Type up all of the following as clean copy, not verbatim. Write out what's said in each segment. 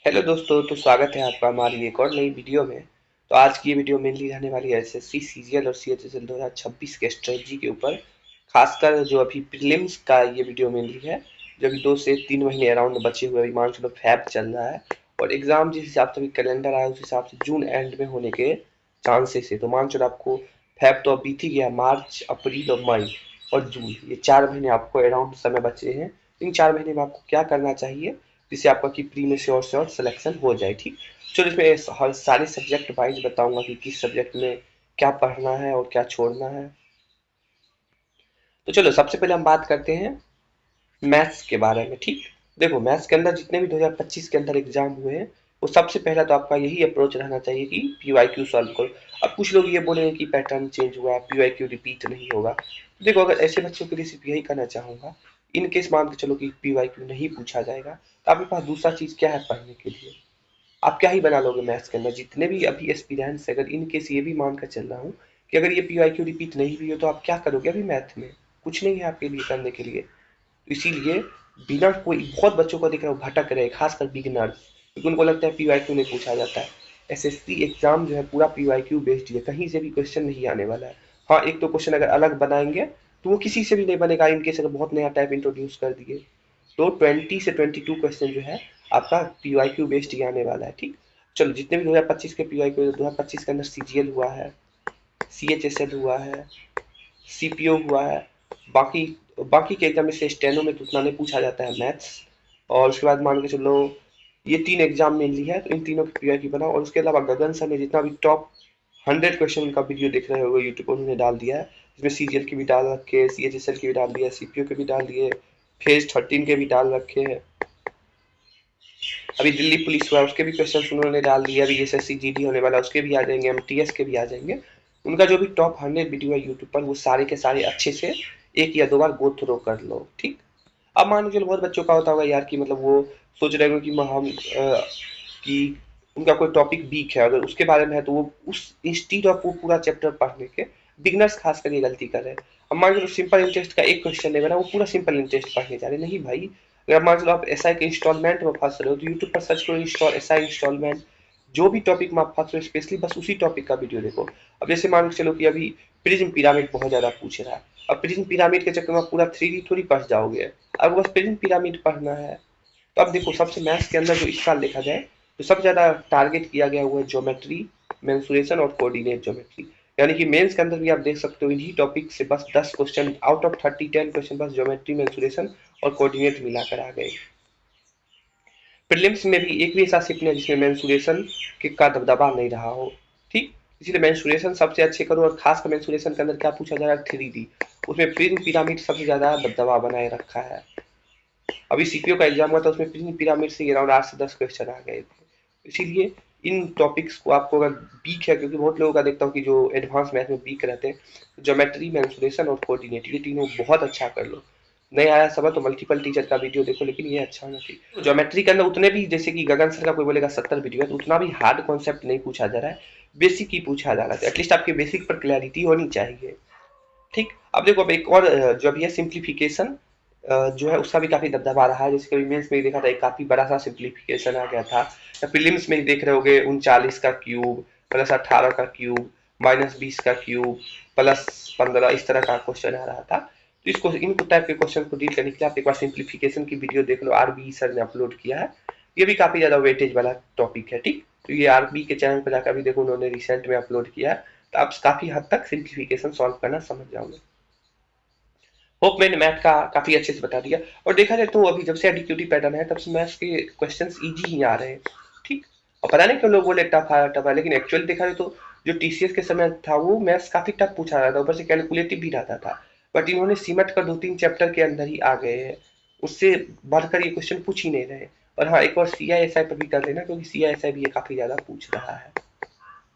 Hello दोस्तों, तो स्वागत है आपका हमारी एक और नई वीडियो में। तो आज की ये वीडियो मेनली रहने वाली है एसएससी सीजीएल और सीएचएसएल 2026 के स्ट्रेटजी के ऊपर। खासकर जो अभी प्रीलिम्स का ये वीडियो मेनली है, जो अभी 2 से 3 महीने अराउंड बचे हुए, अभी मान चलो फैब चल रहा है और एग्जाम जिस हिसाब से अभी कैलेंडर आया उस हिसाब से जून एंड में होने के चांसेस है। तो मान चलो आपको फैब तो अब बीत ही गया, मार्च अप्रैल और मई और जून, ये 4 महीने आपको अराउंड समय बचे हैं। इन 4 महीने में आपको क्या करना चाहिए जिससे आपका कि प्री में श्योर सिलेक्शन हो जाए। ठीक, चलो इसमें हर सारे सब्जेक्ट वाइज बताऊंगा कि किस सब्जेक्ट में क्या पढ़ना है और क्या छोड़ना है। तो चलो सबसे पहले हम बात करते हैं मैथ्स के बारे में। ठीक, देखो मैथ्स के अंदर जितने भी 2025 के अंदर एग्जाम हुए हैं, वो सबसे पहला तो आपका यही अप्रोच रहना चाहिए कि पीवाईक्यू सॉल्व करो। अब कुछ लोग ये बोलेंगे कि पैटर्न चेंज हुआ, पीवाईक्यू रिपीट नहीं होगा। तो देखो, अगर ऐसे बच्चों के लिए सिर्फ यही करना चाहूंगा, इन केस मान के चलो कि पीवाईक्यू नहीं पूछा जाएगा, तो आपके पास दूसरा चीज क्या है पढ़ने के लिए। आप क्या ही बना लोगे मैथ्स के अंदर, जितने भी अभी एस्पिरेंट्स है, अगर इन केस ये भी मान कर चल रहा हूँ कि अगर ये पीवाईक्यू रिपीट नहीं हुई हो, तो आप क्या करोगे अभी मैथ में। कुछ नहीं है आपके लिए करने के लिए। तो इसीलिए बिना कोई, बहुत बच्चों को दिख रहा है भटक रहे, खासकर बिगिनर्स, क्योंकि उनको लगता है पीवाईक्यू नहीं पूछा जाता है। एसएससी एग्जाम जो है पूरा पीवाईक्यू बेस्ड है, कहीं से भी क्वेश्चन नहीं आने वाला है। हाँ, एक तो क्वेश्चन अगर अलग बनाएंगे तो वो किसी से भी नहीं बनेगा, इनकेस अगर बहुत नया टाइप इंट्रोड्यूस कर दिए। तो 20 से 22 क्वेश्चन जो है आपका पीवाईक्यू बेस्ड ही आने वाला है। ठीक, चलो जितने भी 2025 के पीवाईक्यू, 2025 के अंदर सीजीएल हुआ है, सीएचएसएल हुआ है, सीपीओ हुआ है, बाकी बाकी के एग्जाम में से स्टेनो में तो उतना नहीं पूछा जाता है मैथ्स। और उसके बाद मान के चलो ये 3 एग्जाम मेनली है, तो इन तीनों की पीआई की बनाओ। और उसके अलावा गगन सर ने जितना भी टॉप 100 क्वेश्चन का वीडियो देख रहे हो यूट्यूब पर, उन्होंने डाल दिया है। इसमें सीजीएल की भी डाल रखे हैं, सीएचएसएल की भी डाल दिया है, सीपीओ के भी डाल दिए, फेज 13 के भी डाल रखे हैं। अभी दिल्ली पुलिस हुआ उसके भी क्वेश्चन उन्होंने डाल दिए, अभी एसएससी जीडी होने वाला उसके भी आ जाएंगे, एमटीएस के भी आ जाएंगे। उनका जो भी टॉप 100 वीडियो है यूट्यूब पर, वो सारे के सारे अच्छे से 1 या 2 बार गो थ्रो कर लो। ठीक, अब मान लीजिए बहुत बच्चों का होता होगा यार कि मतलब वो सोच रहे होंगे कि हम कि उनका कोई टॉपिक वीक है, अगर उसके बारे में है तो वो उस इंस्टीड ऑफ वो पूरा चैप्टर पढ़ने के, बिगनर्स खास कर ये गलती कर रहे हैं। अब मान लो सिंपल इंटरेस्ट का एक क्वेश्चन नहीं बना, वो पूरा सिंपल इंटरेस्ट पढ़ने जा रहे हैं। नहीं भाई, अगर मान लो आप एसआई के इंस्टॉलमेंट में फंस रहे हो तो यूट्यूब पर सर्च करो इंस्टॉल एसआई इंस्टॉलमेंट, जो भी टॉपिक में आप फंस रहे हो स्पेशली बस उसी टॉपिक का वीडियो देखो। अब जैसे मान के चलो कि अभी प्रिज्म पिरामिड बहुत ज्यादा पूछ रहा है, अब प्रिज्म पिरामिड के चक्कर में आप पूरा 3D थोड़ी पढ़ जाओगे, अब बस प्रिज्म पिरामिड पढ़ना है। तो अब देखो सबसे मैथ्स के अंदर जो इस साल देखा जाए तो सबसे ज्यादा टारगेट किया गया हुआ है ज्योमेट्री, मेंसुरेशन और कोऑर्डिनेट ज्योमेट्री। यानी कि मेंस के अंदर भी आप देख सकते हो इन्हीं टॉपिक से बस 10 क्वेश्चन आउट ऑफ 30, 10 क्वेश्चन बस ज्योमेट्री, मेंसुरेशन और कोऑर्डिनेट मिलाकर आ गए। प्रीलिम्स में भी एक भी ऐसा शिफ्ट नहीं है जिसमें मेंसुरेशन के का दबदबा नहीं रहा हो। ठीक, इसीलिए मेंसुरेशन सबसे अच्छे करो, और खासकर मेंसुरेशन के अंदर क्या पूछा जा रहा है, 3D, उसमें प्रिज्म पिरामिड सबसे ज्यादा दबदबा बनाए रखा है। अभी सीपीओ का एग्जाम हुआ था, उसमें प्रिज्म पिरामिड से अराउंड 8 से 10 क्वेश्चन आ गए थे। इसीलिए इन टॉपिक्स को आपको अगर वीक है, क्योंकि बहुत लोगों का देखता हूँ कि जो एडवांस मैथ में वीक रहते हैं, ज्योमेट्री, मेंसुरेशन और कोऑर्डिनेट, ये तीनों बहुत अच्छा कर लो। नहीं आया समझ तो मल्टीपल टीचर का वीडियो देखो, लेकिन ये अच्छा होना चाहिए। ज्योमेट्री के अंदर उतने भी, जैसे कि गगन सर का कोई बोलेगा 70 वीडियो है, तो उतना भी हार्ड कॉन्सेप्ट नहीं पूछा जा रहा है, बेसिक ही पूछा जा रहा है। एटलीस्ट आपके बेसिक पर क्लैरिटी होनी चाहिए। ठीक, अब देखो अब एक और जो अभी है सिंप्लीफिकेशन, जो है उसका भी काफी दबदबा रहा है। जैसे कभी मेंस में ही देखा था, एक काफी बड़ा सा सिंप्लीफिकेशन आ गया था, या प्रीलिम्स में ही देख रहे होगे 39 का क्यूब प्लस 18 का क्यूब माइनस 20 का क्यूब प्लस 15, इस तरह का क्वेश्चन आ रहा था। तो इसको इन टाइप के क्वेश्चन को डील करने के लिए आप एक बार सिंप्लीफिकेशन की वीडियो देख लो, आरबी सर ने अपलोड किया है। ये भी काफी ज्यादा वेटेज वाला टॉपिक है। ठीक, तो ये आरबी के चैनल पर जाकर भी देखो, उन्होंने रिसेंट में अपलोड किया है। तो आप काफी हद तक सिंप्लीफिकेशन सॉल्व करना समझ जाओगे। होप मैंने मैथ का काफी अच्छे से बता दिया। और देखा जाए तो अभी जब से एडिक्यूटी पैटर्न है तब से मैथ्स के क्वेश्चंस इजी ही आ रहे हैं। ठीक, और पता नहीं क्यों लोग बोले टफ है, लेकिन एक्चुअली देखा जाए तो जो टीसीएस के समय था वो मैथ्स काफी टफ पूछा रहा था, ऊपर से कैलकुलेटिव भी रहता था। बट इन्होंने सिमट कर 2-3 चैप्टर के अंदर ही आ गए हैं, उससे बढ़कर ये क्वेश्चन पूछ ही नहीं रहे। और हाँ, एक और सीआईएसआई पर भी कर लेना, क्योंकि सीआईएसआई भी ये काफी ज्यादा पूछ रहा है।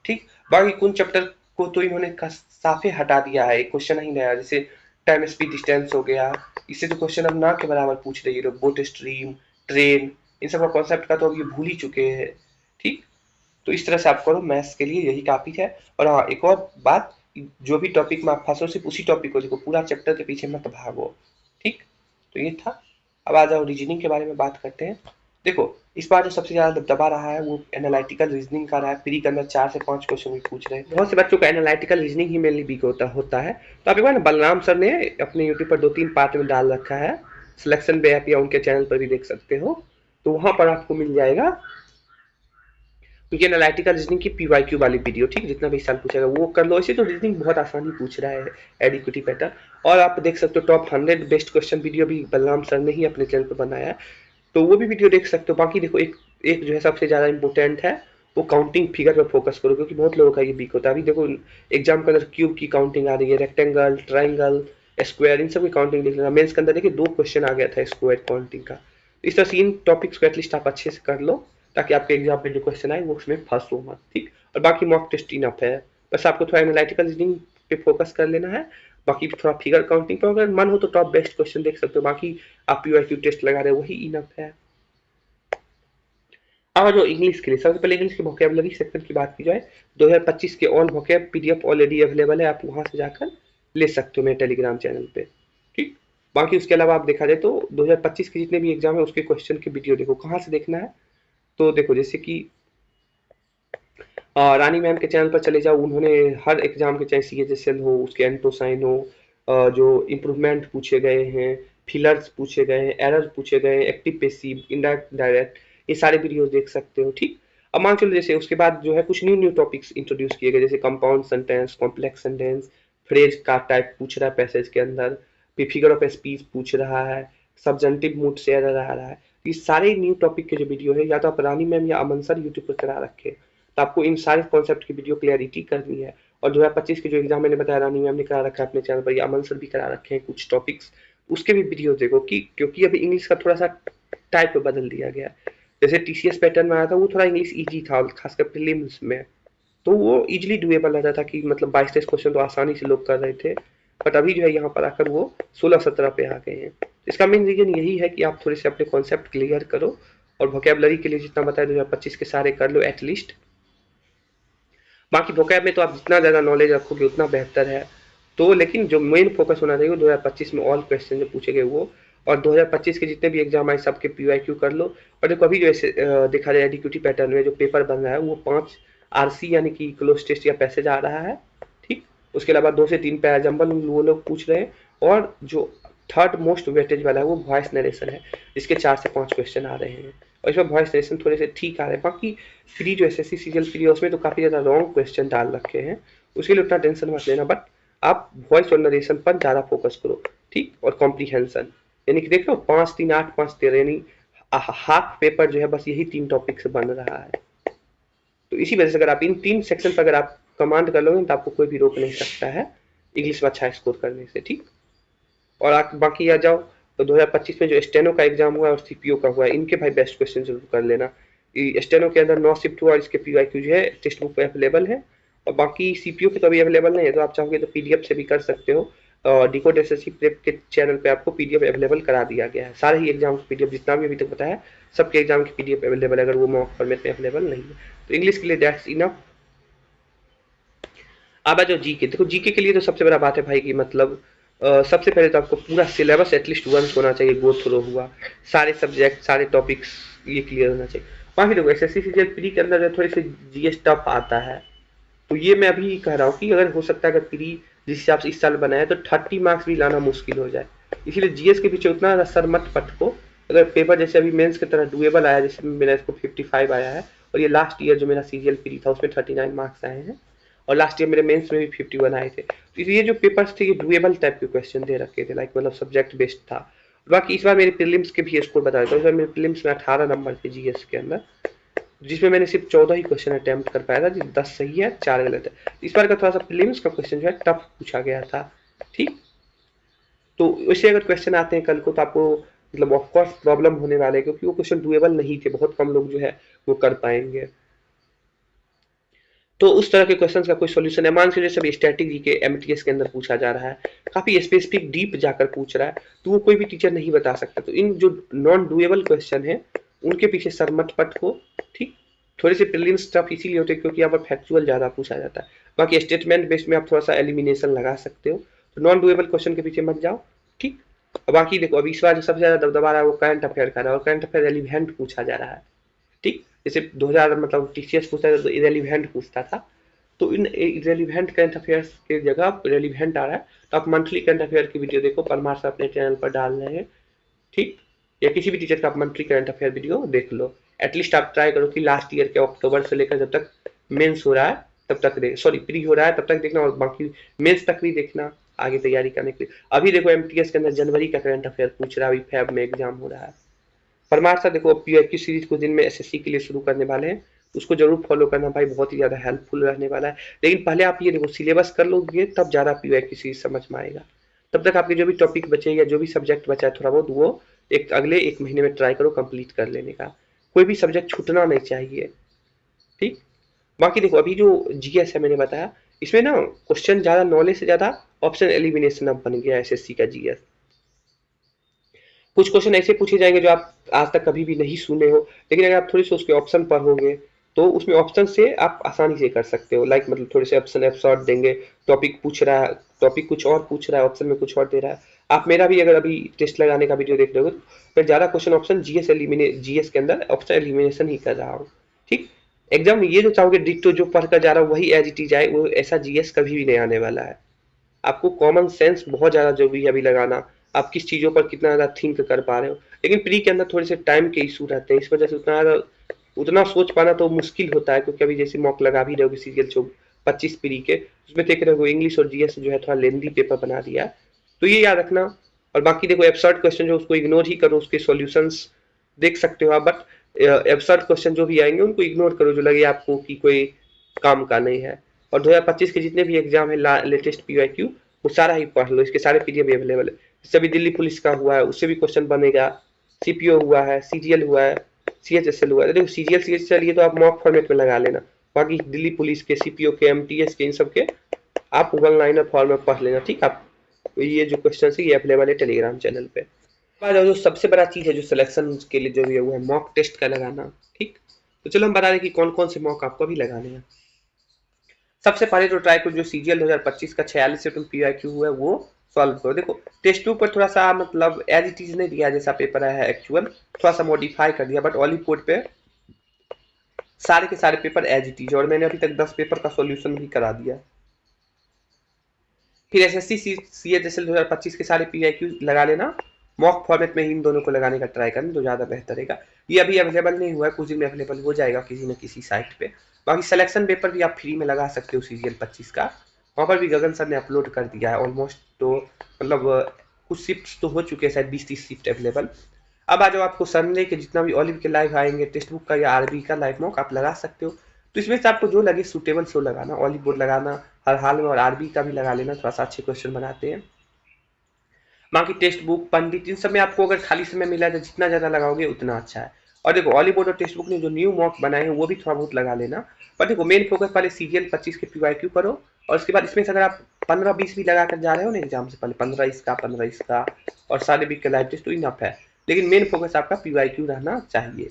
ठीक, बाकी कुछ चैप्टर को तो इन्होंने साफे हटा दिया है, एक क्वेश्चन ही नया, जैसे टाइम स्पीड डिस्टेंस हो गया, इससे तो क्वेश्चन अब ना के बराबर पूछ रही है लोग, बोट स्ट्रीम, ट्रेन, इन सब का कॉन्सेप्ट का तो अब ये भूल ही चुके हैं। ठीक, तो इस तरह से आप करो, मैथ्स के लिए यही काफी है। और हाँ, एक और बात, जो भी टॉपिक में आप फंसो सिर्फ उसी टॉपिक को देखो, पूरा चैप्टर के पीछे मत भागो। ठीक, तो ये था। अब आ जाओ रीजनिंग के बारे में बात करते हैं। देखो इस बार जो सबसे ज्यादा दबदबा रहा है वो एनालिटिकल रीजनिंग का रहा है। प्री के अंदर 4 से 5 क्वेश्चन भी पूछ रहे हैं। बहुत से बच्चों का एनालिटिकल रीजनिंग ही मेनली वीक होता है। तो आप एक बार ना बलराम सर ने अपने यूट्यूब पर 2-3 पार्ट में डाल रखा है, सिलेक्शन पे आप या उनके चैनल पर भी देख सकते हो। तो वहां पर आपको मिल जाएगा उनकी एनालिटिकल रीजनिंग की पीवाईक्यू वाली वीडियो, ठीक, जितना भी साल पूछेगा वो कर लो। ऐसे तो रीजनिंग बहुत आसानी पूछ रहा है एडिक्विटी पैटर्न। और आप देख सकते हो टॉप 100 बेस्ट क्वेश्चन वीडियो भी बलराम सर ने ही अपने चैनल पर बनाया है, तो वो भी वीडियो देख सकते हो। बाकी देखो एक एक जो है सबसे ज़्यादा इंपॉर्टेंट है, वो काउंटिंग फिगर पर फोकस करो, क्योंकि बहुत लोगों का ये वीक होता है। अभी देखो एग्जाम के अंदर क्यूब की काउंटिंग आ रही है, रेक्टेंगल, ट्राइंगल, स्क्वायर, इन सब की काउंटिंग लिख लेना। मेंस के अंदर देखिए 2 क्वेश्चन आ गया था स्क्वायर काउंटिंग का। इस तरह से इन टॉपिक्स को एटलीस्ट आप अच्छे से कर लो, ताकि आपके एग्जाम में जो क्वेश्चन आए वो उसमें फंसो मत, ठीक। और बाकी मॉक टेस्ट इनफ है, बस आपको थोड़ा एनालिटिकल रीजनिंग पे फोकस कर लेना है। बाकी थोड़ा फिगर काउंटिंग पर अगर मन हो तो टॉप बेस्ट क्वेश्चन देख सकते हो, बाकी आप पीवाईक्यू टेस्ट लगा रहे हो वही इनफ है। अब जो इंग्लिश के लिए सबसे पहले इंग्लिश के वोकैबुलरी सेक्शन की बात की जाए, 2025 के all vocab PDF already available है, आप वहां से जाकर ले सकते हो मेरे टेलीग्राम चैनल पे, ठीक। बाकी उसके अलावा आप देखा जाए तो 2025 के जितने भी एग्जाम है उसके क्वेश्चन की वीडियो देखो। कहाँ से देखना है तो देखो जैसे कि रानी मैम के चैनल पर चले जाओ, उन्होंने हर एग्जाम के चाहे सीएचएसएल हो उसके एंटोसाइन हो, जो इम्प्रूवमेंट पूछे गए हैं, फिलर्स पूछे गए हैं, एरर पूछे गए हैं, एक्टिव पेसिव, इनडायरेक्ट डायरेक्ट, ये सारे वीडियोस देख सकते हो, ठीक। अब मान चलो जैसे उसके बाद जो है कुछ न्यू न्यू टॉपिक्स इंट्रोड्यूस किए गए, जैसे compound sentence, complex sentence, phrase का टाइप पूछ रहा है पैसेज के अंदर, फिर फिगर ऑफ स्पीच पूछ रहा है, सब्जेंटिव मूड से एरर आ रहा है। ये सारे न्यू टॉपिक के जो वीडियो है या तो आप रानी मैम या अमन सर यूट्यूब पर चला रखे, तो आपको इन सारे कॉन्सेप्ट की वीडियो क्लियरिटी करनी है। और 2025 के जो एग्जाम मैंने बताया रानी मैम ने करा रखा है अपने चैनल पर, या अमन सर भी करा रखे हैं कुछ टॉपिक्स, उसके भी वीडियो देखो कि क्योंकि अभी इंग्लिश का थोड़ा सा टाइप बदल दिया गया है। जैसे टीसीएस पैटर्न में आया था वो थोड़ा इंग्लिश इजी था, खासकर प्रीलिम्स में, तो वो इजिली डुएबल रहता था कि मतलब 22-23 क्वेश्चन तो आसानी से लोग कर रहे थे। बट अभी जो है यहाँ पर आकर वो 16-17 पे आ गए हैं। इसका मेन रीजन यही है कि आप थोड़े से अपने कॉन्सेप्ट क्लियर करो, और वोकैबुलरी के लिए जितना बताया 2025 के सारे कर लो एटलीस्ट। बाकी वोकैब में तो आप जितना ज़्यादा नॉलेज रखोगे उतना बेहतर है। तो लेकिन जो मेन फोकस होना चाहिए 2025 में ऑल क्वेश्चन जो पूछे गए वो, और 2025 के जितने भी एग्जाम आए सबके पीवाईक्यू कर लो। और देखो अभी जो ऐसे देखा जाए एडिक्यूटी पैटर्न में जो पेपर बन रहा है वो 5 आरसी यानी कि क्लोज टेस्ट या पैसेज आ रहा है, ठीक। उसके अलावा 2 से 3 पैराजम्बल वो लोग पूछ रहे हैं, और जो थर्ड मोस्ट वेटेज वाला है वो वॉइस नरेशन है, जिसके 4 से 5 क्वेश्चन आ रहे हैं। और इसमें वॉइस नरेशन थोड़े से ठीक आ रहे हैं। बाकी फ्री जो एसएससी सीजीएल फ्री है उसमें तो काफ़ी ज़्यादा रॉन्ग क्वेश्चन डाल रखे हैं, उसके लिए उतना टेंशन मत लेना। बट आप वॉइस और नरेशन पर ज़्यादा फोकस करो, ठीक। और कॉम्प्रीहेंशन यानी कि देख लो 5, 3, 8, 5, 13 यानी हाफ पेपर जो है बस यही 3 टॉपिक से बन रहा है। तो इसी वजह से अगर आप इन 3 सेक्शन पर अगर आप कमांड कर लोगे तो आपको कोई भी रोक नहीं सकता है इंग्लिश में अच्छा स्कोर करने से, ठीक। और आप बाकी आ जाओ तो 2025 में जो स्टेनो का एग्जाम हुआ है और सीपीओ का हुआ है, इनके भाई बेस्ट क्वेश्चन जरूर कर लेना। स्टेनो के अंदर 9 शिफ्ट हुआ और इसके पीवाईक्यू जो है टेक्स्ट बुक पे अवेलेबल है, और बाकी सीपीओ के तो अभी अवेलेबल नहीं है, तो आप चाहोगे तो पीडीएफ से भी कर सकते हो। डिकोड एसएससी प्रेप के चैनल पे आपको पीडीएफ अवेलेबल करा दिया गया है, सारे ही एग्जाम की पीडीएफ जितना भी अभी तक बताया सबके एग्जाम की पीडीएफ अवेलेबल है, अगर वो मॉक फॉर्मेट में अवेलेबल नहीं है। तो इंग्लिश के लिए दैट्स इनफ। अब आ जाओ जीके। देखो जीके के लिए तो सबसे बड़ा बात है भाई कि मतलब सबसे पहले तो आपको पूरा सिलेबस एटलीस्ट वंस होना चाहिए, गो थ्रू हुआ, सारे सब्जेक्ट सारे टॉपिक्स ये क्लियर होना चाहिए। बाकी देखो एसएससी सीजीएल प्री के अंदर थोड़ी सी जीएस टफ आता है, तो ये मैं अभी कह रहा हूँ कि अगर हो सकता है अगर प्री जिस हिसाब से इस साल बनाया तो 30 मार्क्स भी लाना मुश्किल हो जाए, इसीलिए जीएस के पीछे उतना सर मत पटको। अगर पेपर जैसे अभी मेंस की तरह डुएबल आया, जैसे मेरा इसको 55 आया है, और ये लास्ट ईयर जो मेरा सीजीएल प्री था उसमें 39 मार्क्स आए हैं, और लास्ट ईयर मेरे मेंस में भी 51 आए थे। तो ये जो पेपर्स थे ये डुएबल टाइप के क्वेश्चन दे रखे थे, लाइक मतलब सब्जेक्ट बेस्ड था। बाकी इस बार मेरे प्रीलिम्स के भी स्कोर बता देता हूँ। इस बार मेरे प्रीलिम्स में 18 नंबर थे जीएस के अंदर, जिसमें मैंने सिर्फ 14 ही क्वेश्चन अटेम्प्ट कर पाया था, 10 सही है 4 गलत है। इस बार का थोड़ा सा प्रीलिम्स का क्वेश्चन जो है टफ पूछा गया था, ठीक। तो वैसे अगर क्वेश्चन आते हैं कल को तो आपको मतलब ऑफकोर्स प्रॉब्लम होने वाले है, क्योंकि वो क्वेश्चन डुएबल नहीं थे, बहुत कम लोग जो है वो कर पाएंगे। तो उस तरह के क्वेश्चंस का कोई सॉल्यूशन है। मान लीजिए सभी स्टैटिक के एमटीएस के अंदर पूछा जा रहा है, काफी स्पेसिफिक डीप जाकर पूछ रहा है, तो वो कोई भी टीचर नहीं बता सकता। तो इन जो नॉन डुएबल क्वेश्चन है उनके पीछे सर मत पटको, ठीक। थोड़े से प्रीलिम्स टफ इसीलिए होते हैं क्योंकि यहाँ पर फैक्चुअल ज्यादा पूछा जाता है। बाकी स्टेटमेंट बेस्ड में आप थोड़ा सा एलिमिनेशन लगा सकते हो, तो नॉन डुएबल क्वेश्चन के पीछे मत जाओ, ठीक। और बाकी देखो अभी इस बार जो सबसे ज्यादा दबदबा रहा है वो करंट अफेयर का रहा है, और करंट अफेयर रेलिवेंट पूछा जा रहा है। ठीक, जैसे 2000 मतलब टीसीएस पूछता था तो इरेलीवेंट पूछता था, तो इन इरेलीवेंट करंट अफेयर्स के जगह रेलिवेंट आ रहा है। तो आप मंथली करंट अफेयर की वीडियो देखो, परमार सर अपने चैनल पर डाल रहे हैं। ठीक, या किसी भी टीचर का आप मंथली करंट अफेयर वीडियो देख लो। एटलीस्ट आप ट्राई करो कि लास्ट ईयर के अक्टूबर से लेकर जब तक मेंस हो रहा है तब तक देख, सॉरी प्री हो रहा है तब तक देखना, और बाकी मेंस तक भी देखना आगे तैयारी करने के लिए। अभी देखो एमटीएस के अंदर जनवरी का करंट अफेयर पूछ रहा है, अभी फेब में एग्जाम हो रहा है। परमार सर देखो पीआईक्यू सीरीज कुछ दिन में एसएससी के लिए शुरू करने वाले हैं, उसको जरूर फॉलो करना भाई, बहुत ही ज्यादा हेल्पफुल रहने वाला है। लेकिन पहले आप ये देखो सिलेबस कर लोगे तब ज्यादा पीआईक्यू सीरीज समझ में आएगा। तब तक आपके जो भी टॉपिक बचे या जो भी सब्जेक्ट बचा है थोड़ा बहुत, वो एक अगले एक महीने में ट्राई करो कंप्लीट कर लेने का। कोई भी सब्जेक्ट छूटना नहीं चाहिए। ठीक, बाकी देखो अभी जो जीएस है मैंने बताया, इसमें ना क्वेश्चन ज्यादा नॉलेज से ज्यादा ऑप्शन एलिमिनेशन अब बन गया एसएससी का जीएस। कुछ क्वेश्चन ऐसे पूछे जाएंगे जो आप आज तक कभी भी नहीं सुने हो, लेकिन अगर आप थोड़ी सी उसके ऑप्शन पढ़ोगे तो उसमें ऑप्शन से आप आसानी से कर सकते हो। लाइक मतलब थोड़े से ऑप्शन एब्सॉर्ट देंगे, टॉपिक पूछ रहा है, टॉपिक कुछ और पूछ रहा है, ऑप्शन में कुछ और दे रहा है। आप मेरा भी अगर अभी टेस्ट लगाने का वीडियो देख रहे हो, मैं ज्यादा क्वेश्चन ऑप्शन जीएस के अंदर ऑप्शन एलिमिनेशन ही कर रहा हूँ। ठीक, एग्जाम में ये जो चाहोगे डिट्टो जो पढ़कर जा रहा हूँ वही एज इट इज आए, वो ऐसा जीएस कभी भी नहीं आने वाला है। आपको कॉमन सेंस बहुत ज़्यादा ज़रूरी है अभी लगाना, आप किस चीज़ों पर कितना ज़्यादा थिंक कर पा रहे हो। लेकिन प्री के अंदर थोड़े से टाइम के इशू रहते हैं, इस वजह से उतना सोच पाना तो मुश्किल होता है, क्योंकि अभी जैसे मॉक लगा भी रहोगे सीरियल 25 प्री के, उसमें देख रहे हो इंग्लिश और जीएस जो है थोड़ा लेंदी पेपर बना दिया है, तो ये याद रखना। और बाकी देखो एब्सर्ड क्वेश्चन जो उसको इग्नोर ही करो, उसके सॉल्यूशंस देख सकते हो आप, बट एब्सर्ड क्वेश्चन जो भी आएंगे उनको इग्नोर करो जो लगे आपको कि कोई काम का नहीं है। और 2025 के जितने भी एग्जाम है लेटेस्ट पीवाईक्यू वो सारा ही पढ़ लो, इसके सारे पीडीएफ अवेलेबल है। जैसे अभी दिल्ली पुलिस का हुआ है उससे भी क्वेश्चन बनेगा, सीपीओ हुआ है, सीजीएल हुआ है, सीएचएसएल हुआ है। देखो सीजीएल सीएचएसएल ये तो आप मॉक फॉर्मेट में लगा लेना, बाकी दिल्ली पुलिस के, सीपीओ के, एमटीएस के, इन सब के आप वन लाइनर फॉर्म में पढ़ लेना। ठीक, आप ये जो क्वेश्चन है ये अवेलेबल है टेलीग्राम चैनल पे। जो सबसे बड़ा चीज है जो सिलेक्शन के लिए जो भी है वो है मॉक टेस्ट का लगाना। ठीक, तो चलो हम बता दें कि कौन कौन से मॉक आपको भी लगाने हैं। सबसे पहले तो ट्राई करो जो सीजीएल 2025 का 46 से तुम पीआईक्यू हुआ है वो सॉल्व करो। देखो टेस्ट 2 पर थोड़ा सा मतलब एज इट इज नहीं दिया जैसा पेपर आया है एक्चुअल, थोड़ा सा मॉडिफाई कर दिया, बट ऑली बोर्ड पे सारे के सारे पेपर एज इट इज, और मैंने अभी तक 10 पेपर का सॉल्यूशन भी करा दिया। फिर एसएससी सीएचएसएल 2025 के सारे पीआईक्यू लगा लेना, मॉक फॉर्मेट में इन दोनों को लगाने का ट्राई करना तो ज़्यादा बेहतर रहेगा। ये अभी अवेलेबल नहीं हुआ है, कुछ दिन में अवेलेबल हो जाएगा किसी न किसी साइट पे। बाकी सिलेक्शन पेपर भी आप फ्री में लगा सकते हो सीजीएल 25 का, वहाँ पर भी गगन सर ने अपलोड कर दिया है ऑलमोस्ट। तो मतलब कुछ शिफ्ट तो हो चुके हैं, शायद 20-30 शिफ्ट अवेलेबल। अब आ जाओ, आपको संडे के जितना भी ऑलिव के लाइव आएंगे, टेक्स्ट बुक का या आरबी का लाइव मॉक आप लगा सकते हो। तो इसमें से आपको जो लगे सूटेबल सो लगाना, ऑलिव बोर्ड लगाना हर हाल में, और आरबी का भी लगा लेना, थोड़ा सा अच्छे क्वेश्चन बनाते हैं। बाकी टेक्स्ट बुक, पंडित, इन सब में आपको अगर खाली समय मिला तो जितना ज़्यादा लगाओगे उतना अच्छा है। और देखो ऑली बोर्ड और टेक्स्ट बुक ने जो न्यू मॉक बनाए हैं वो भी थोड़ा बहुत लगा लेना। पर देखो मेन फोकस पहले सीजीएल 25 के पीवाईक्यू करो, और उसके बाद इसमें से अगर आप 15-20 भी लगा कर जा रहे हो ना एग्जाम से पहले, 15 इसका 15 इसका और सारे वीक के लाइव टेस्ट, तो इनफ है। लेकिन मेन फोकस आपका पीवाईक्यू रहना चाहिए।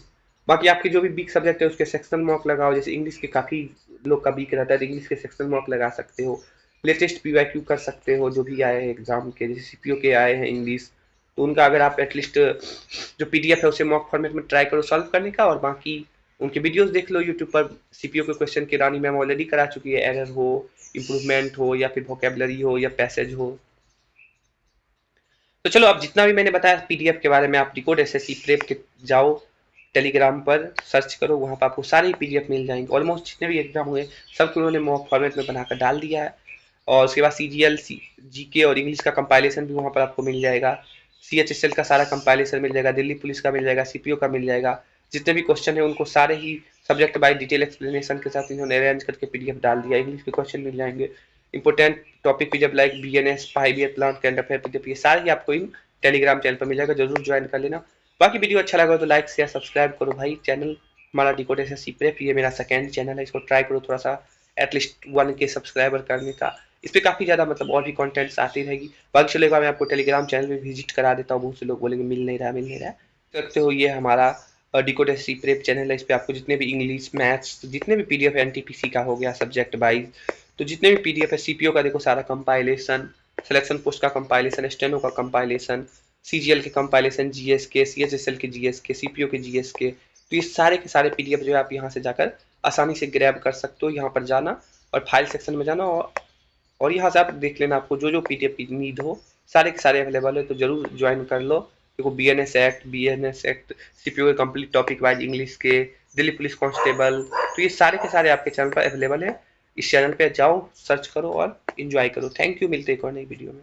बाकी आपके जो भी वीक सब्जेक्ट है उसके सेक्शनल मॉक लगाओ, जैसे इंग्लिश के काफ़ी लोग का वीक रहता है तो इंग्लिश के सेक्शनल मॉक लगा सकते हो। लेटेस्ट पीवाईक्यू कर सकते हो जो भी आए हैं एग्जाम के, जैसे सीपीओ के आए हैं इंग्लिश, तो उनका अगर आप एटलीस्ट जो पीडीएफ है उसे मॉक फॉर्मेट में ट्राई करो सॉल्व करने का, और बाकी उनके वीडियोस देख लो यूट्यूब पर। सीपीओ के क्वेश्चन की रानी मैम ऑलरेडी करा चुकी है, एरर हो, इंप्रूवमेंट हो, या फिर वोकेबलरी हो, या पैसेज हो। तो चलो अब जितना भी मैंने बताया पीडीएफ के बारे में, आप डिकोड एसएससी प्रेप के जाओ, टेलीग्राम पर सर्च करो, वहाँ पर आपको सारे पीडीएफ मिल जाएंगे। ऑलमोस्ट जितने भी एग्जाम हुए सबको उन्होंने मॉक फॉर्मेट में बनाकर डाल दिया है। और उसके बाद सीजीएल, जीके और इंग्लिश का कंपाइलेशन भी वहाँ पर आपको मिल जाएगा, सीएचएसएल का सारा कंपाइलेशन मिल जाएगा, दिल्ली पुलिस का मिल जाएगा, सीपीओ का मिल जाएगा। जितने भी क्वेश्चन है उनको सारे ही सब्जेक्ट बाय डिटेल एक्सप्लेनेशन के साथ इन्होंने अरेंज करके पीडीएफ डाल दिया। इंग्लिश के क्वेश्चन मिल जाएंगे, इंपोर्टेंट टॉपिक भी जब लाइक बीएनएस, पाई प्लान, करंट अफेयर पीडीएफ, ये सारे ही आपको इन टेलीग्राम चैनल पर मिल जाएगा, जरूर ज्वाइन कर लेना। बाकी वीडियो अच्छा लगा तो लाइक शेयर सब्सक्राइब करो भाई। चैनल हमारा डिकोड एसएससी प्रेप, ये मेरा सेकेंड चैनल है, इसको ट्राई करो थोड़ा सा एटलीस्ट 1K सब्सक्राइबर करने का। इस पे काफ़ी ज़्यादा मतलब और भी कंटेंट्स आती रहेगी। बाकी चलो एक बार मैं आपको टेलीग्राम चैनल में विजिट करा देता हूँ, बहुत से लोग बोलेंगे मिल नहीं रहा। देखते हो ये हमारा डिकोड एसएससी प्रेप चैनल है, इस पर आपको जितने भी इंग्लिश, मैथ्स, जितने भी पीडीएफ एनटीपीसी का हो गया सब्जेक्ट वाइज, तो जितने भी पीडीएफ है, सीपीओ का देखो सारा कंपाइलेशन, सिलेक्शन पोस्ट का कंपाइलेशन, स्टेनो का कंपाइलेशन, CGL के कंपाइलेशन, GS के, CHSL के GS के, CPO के GS के, तो ये सारे के सारे PDF जो है आप यहाँ से जाकर आसानी से ग्रैब कर सकते हो। यहाँ पर जाना और फाइल सेक्शन में जाना और यहाँ से आप देख लेना, आपको जो जो PDF की नीड हो सारे के सारे अवेलेबल है, तो जरूर ज्वाइन कर लो। देखो BNS एक्ट, CPO के कंप्लीट टॉपिक वाइज इंग्लिश के, दिल्ली पुलिस कांस्टेबल, तो ये सारे के सारे आपके चैनल पर अवेलेबल है। इस चैनल पे जाओ, सर्च करो और एंजॉय करो। थैंक यू, मिलते हैं एक और नई वीडियो में।